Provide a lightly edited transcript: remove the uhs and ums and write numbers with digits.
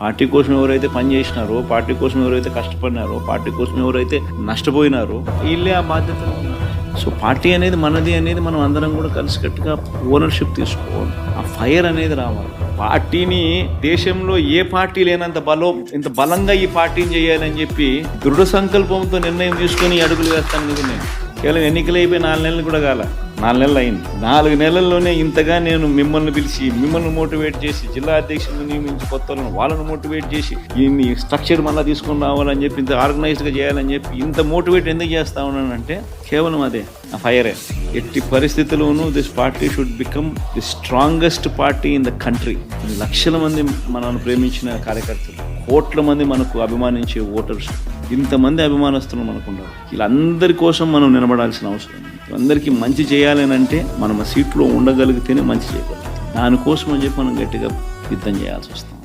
Party కోసం ఎవరైతే పనిచేసినారో, party కోసం ఎవరైతే కష్టపడినారో, పార్టీ కోసం ఎవరైతే నష్టపోయినారో వీళ్ళే ఆ బాధ్యతలు ఉన్నారు. సో పార్టీ అనేది మనది అనేది మనం అందరం కూడా కలిసికట్టుగా ఓనర్షిప్ తీసుకోవాలి. ఆ ఫైర్ అనేది రావాలి. పార్టీని దేశంలో ఏ పార్టీ లేనంత ఇంత బలంగా ఈ పార్టీని చేయాలని చెప్పి దృఢ సంకల్పంతో నిర్ణయం తీసుకొని అడుగులు వేస్తాను. ఇది నేను కేవలం ఎన్నికలు అయిపోయి 4 నెలలు కూడా కాల, 4 నెలలు అయింది. 4 నెలల్లోనే ఇంతగా నేను మిమ్మల్ని పిలిచి, మిమ్మల్ని మోటివేట్ చేసి, జిల్లా అధ్యక్షులను నియమించి, కొత్త వాళ్ళను మోటివేట్ చేసి, ఈ స్ట్రక్చర్ మళ్ళీ తీసుకొని రావాలని చెప్పి, ఇంత ఆర్గనైజ్డ్గా చేయాలని చెప్పి ఇంత మోటివేట్ ఎందుకు చేస్తా ఉన్నానంటే కేవలం అదే, ఆ ఫైరే. ఎట్టి పరిస్థితుల్లోనూ this party should become the strongest party in the country. లక్షల మంది మనల్ని ప్రేమించిన కార్యకర్తలు, కోట్ల మంది మనకు అభిమానించే ఓటర్స్, ఇంతమంది అభిమానస్తులు మనకున్నారు. వీళ్ళందరి కోసం మనం నిలబడాల్సిన అవసరం ఉంది. అందరికీ మంచి చేయాలని అంటే మనం ఆ సీట్లో ఉండగలిగితేనే మంచి చేయగలుగుతాం. దానికోసం అని చెప్పి మనం గట్టిగా యుద్ధం చేయాల్సి వస్తుంది.